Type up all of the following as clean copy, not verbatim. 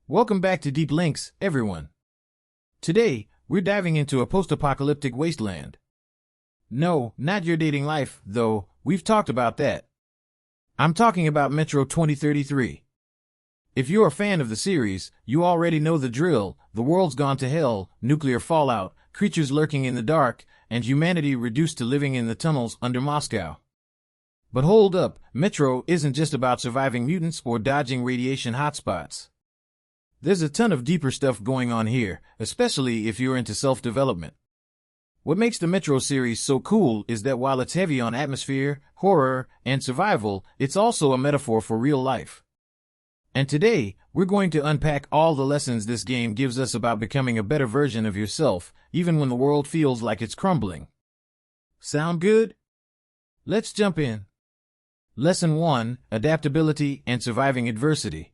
Welcome back to Deep Lynx, everyone. Today, we're diving into a post-apocalyptic wasteland. No, not your dating life, though, we've talked about that. I'm talking about Metro 2033. If you're a fan of the series, you already know the drill: the world's gone to hell, nuclear fallout, creatures lurking in the dark, and humanity reduced to living in the tunnels under Moscow. But hold up, Metro isn't just about surviving mutants or dodging radiation hotspots. There's a ton of deeper stuff going on here, especially if you're into self-development. What makes the Metro series so cool is that while it's heavy on atmosphere, horror, and survival, it's also a metaphor for real life. And today, we're going to unpack all the lessons this game gives us about becoming a better version of yourself, even when the world feels like it's crumbling. Sound good? Let's jump in. Lesson 1: Adaptability and Surviving Adversity.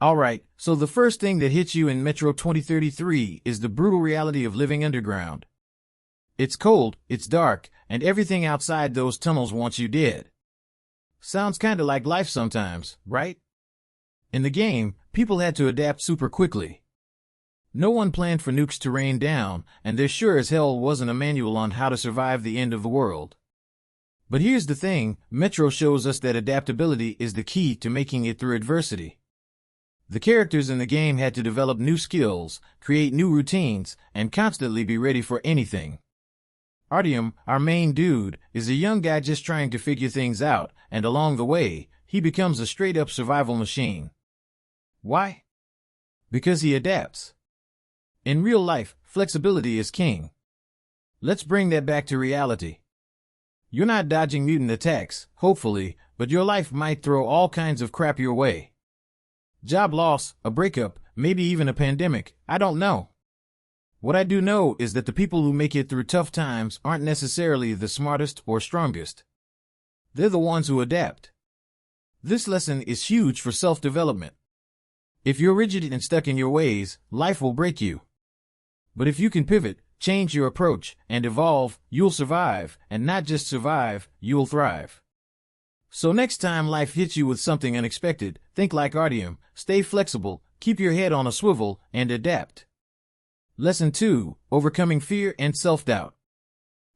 Alright, so the first thing that hits you in Metro 2033 is the brutal reality of living underground. It's cold, it's dark, and everything outside those tunnels wants you dead. Sounds kinda like life sometimes, right? In the game, people had to adapt super quickly. No one planned for nukes to rain down, and there sure as hell wasn't a manual on how to survive the end of the world. But here's the thing: Metro shows us that adaptability is the key to making it through adversity. The characters in the game had to develop new skills, create new routines, and constantly be ready for anything. Artyom, our main dude, is a young guy just trying to figure things out, and along the way, he becomes a straight-up survival machine. Why? Because he adapts. In real life, flexibility is king. Let's bring that back to reality. You're not dodging mutant attacks, hopefully, but your life might throw all kinds of crap your way. Job loss, a breakup, maybe even a pandemic, I don't know. What I do know is that the people who make it through tough times aren't necessarily the smartest or strongest. They're the ones who adapt. This lesson is huge for self-development. If you're rigid and stuck in your ways, life will break you. But if you can pivot, change your approach, and evolve, you'll survive, and not just survive, you'll thrive. So next time life hits you with something unexpected, think like Artyom, stay flexible, keep your head on a swivel, and adapt. Lesson 2: Overcoming Fear and Self-Doubt.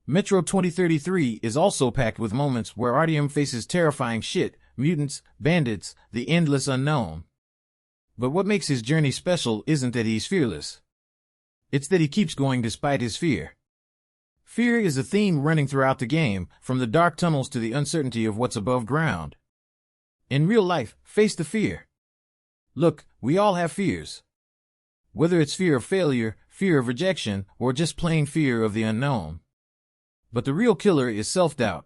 Metro 2033 is also packed with moments where Artyom faces terrifying shit: mutants, bandits, the endless unknown. But what makes his journey special isn't that he's fearless. It's that he keeps going despite his fear. Fear is a theme running throughout the game, from the dark tunnels to the uncertainty of what's above ground. In real life, face the fear. Look, we all have fears. Whether it's fear of failure, fear of rejection, or just plain fear of the unknown. But the real killer is self-doubt.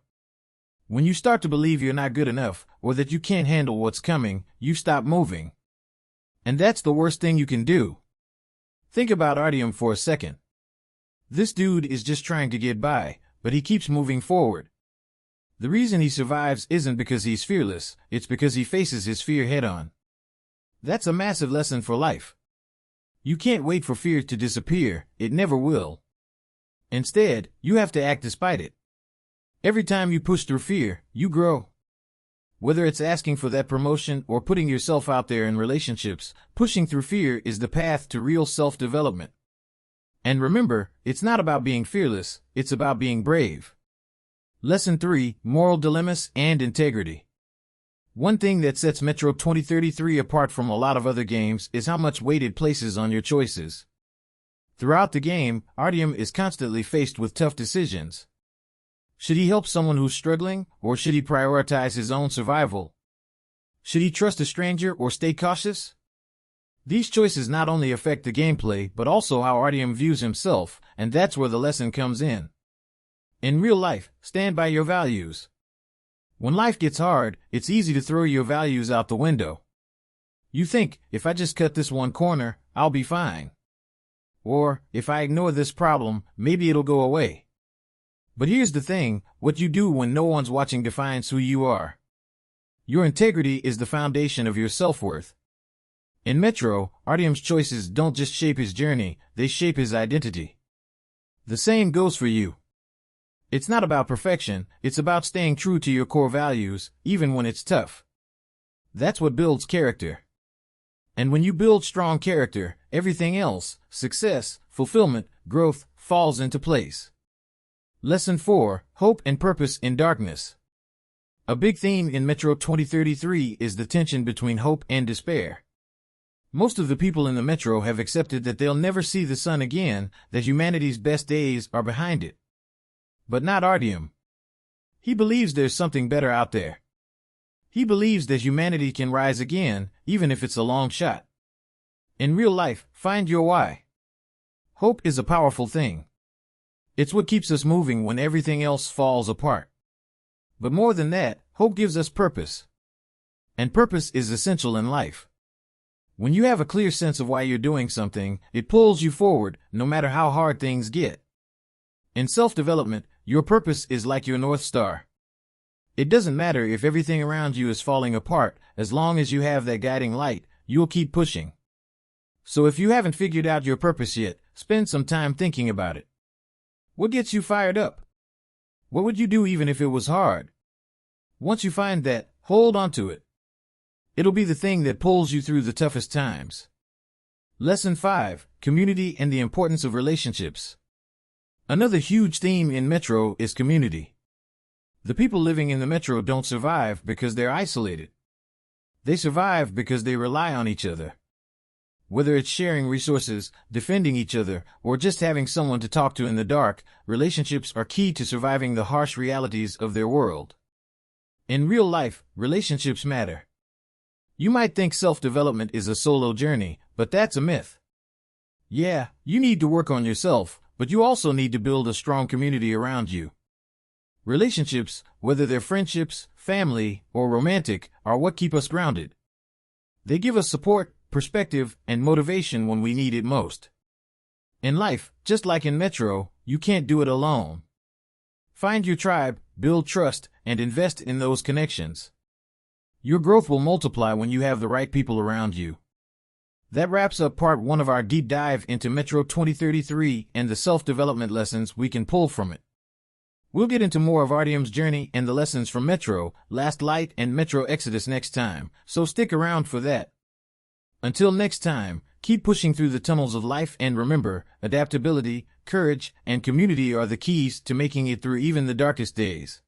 When you start to believe you're not good enough, or that you can't handle what's coming, you stop moving. And that's the worst thing you can do. Think about Artyom for a second. This dude is just trying to get by, but he keeps moving forward. The reason he survives isn't because he's fearless, it's because he faces his fear head-on. That's a massive lesson for life. You can't wait for fear to disappear, it never will. Instead, you have to act despite it. Every time you push through fear, you grow. Whether it's asking for that promotion or putting yourself out there in relationships, pushing through fear is the path to real self-development. And remember, it's not about being fearless, it's about being brave. Lesson 3: Moral Dilemmas and Integrity. One thing that sets Metro 2033 apart from a lot of other games is how much weight it places on your choices. Throughout the game, Artyom is constantly faced with tough decisions. Should he help someone who's struggling, or should he prioritize his own survival? Should he trust a stranger or stay cautious? These choices not only affect the gameplay, but also how Artyom views himself, and that's where the lesson comes in. In real life, stand by your values. When life gets hard, it's easy to throw your values out the window. You think, if I just cut this one corner, I'll be fine. Or, if I ignore this problem, maybe it'll go away. But here's the thing: what you do when no one's watching defines who you are. Your integrity is the foundation of your self-worth. In Metro, Artyom's choices don't just shape his journey, they shape his identity. The same goes for you. It's not about perfection, it's about staying true to your core values, even when it's tough. That's what builds character. And when you build strong character, everything else, success, fulfillment, growth, falls into place. Lesson 4, Hope and Purpose in Darkness. A big theme in Metro 2033 is the tension between hope and despair. Most of the people in the Metro have accepted that they'll never see the sun again, that humanity's best days are behind it. But not Artyom. He believes there's something better out there. He believes that humanity can rise again, even if it's a long shot. In real life, find your why. Hope is a powerful thing. It's what keeps us moving when everything else falls apart. But more than that, hope gives us purpose. And purpose is essential in life. When you have a clear sense of why you're doing something, it pulls you forward, no matter how hard things get. In self-development, your purpose is like your North Star. It doesn't matter if everything around you is falling apart, as long as you have that guiding light, you'll keep pushing. So if you haven't figured out your purpose yet, spend some time thinking about it. What gets you fired up? What would you do even if it was hard? Once you find that, hold on to it. It'll be the thing that pulls you through the toughest times. Lesson 5, Community and the Importance of Relationships. Another huge theme in Metro is community. The people living in the Metro don't survive because they're isolated. They survive because they rely on each other. Whether it's sharing resources, defending each other, or just having someone to talk to in the dark, relationships are key to surviving the harsh realities of their world. In real life, relationships matter. You might think self-development is a solo journey, but that's a myth. Yeah, you need to work on yourself, but you also need to build a strong community around you. Relationships, whether they're friendships, family, or romantic, are what keep us grounded. They give us support, perspective, and motivation when we need it most. In life, just like in Metro, you can't do it alone. Find your tribe, build trust, and invest in those connections. Your growth will multiply when you have the right people around you. That wraps up part 1 of our deep dive into Metro 2033 and the self-development lessons we can pull from it. We'll get into more of Artyom's journey and the lessons from Metro, Last Light, and Metro Exodus next time, so stick around for that. Until next time, keep pushing through the tunnels of life and remember, adaptability, courage, and community are the keys to making it through even the darkest days.